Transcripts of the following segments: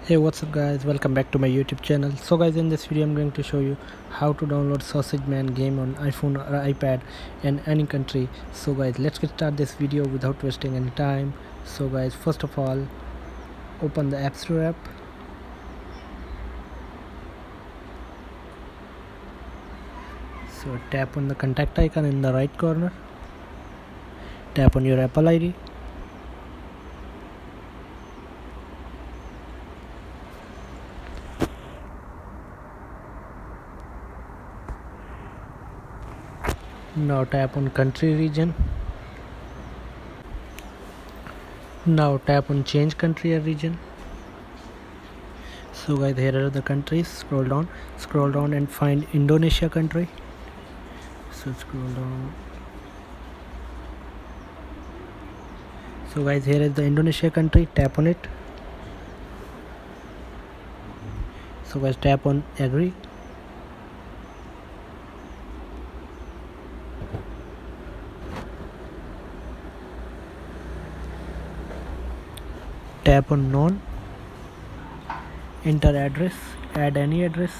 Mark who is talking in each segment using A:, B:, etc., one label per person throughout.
A: Hey, what's up guys, welcome back to my YouTube channel. So guys, in this video I'm going to show you how to download Sausage Man game on iPhone or iPad in any country. So guys, let's get start this video without wasting any time. So guys, first of all, open the Appstore app. So tap on the contact icon in the right corner. Tap on your Apple ID. Now tap on country region. Now tap on change country or region. So guys, here are the countries. Scroll down and find Indonesia country. So scroll down. So guys, here is the Indonesia country. Tap on it. So guys, tap on agree. Tap on none. Enter address. Add any address.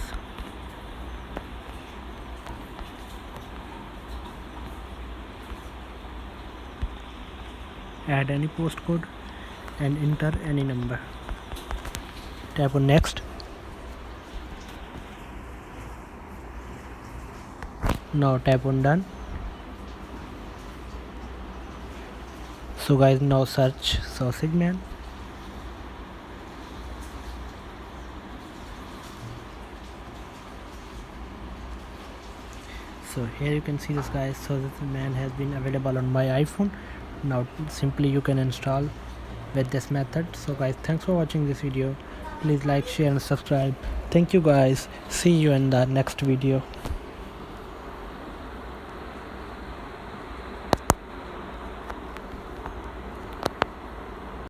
A: Add any postcode and enter any number. Tap on next. Now tap on done. So guys, now search Sausage Man. So here you can see this guys, Sausage Man has been available on my iPhone. Now simply you can install with this method. So guys, thanks for watching this video. Please like, share and subscribe. Thank you guys. See you in the next video.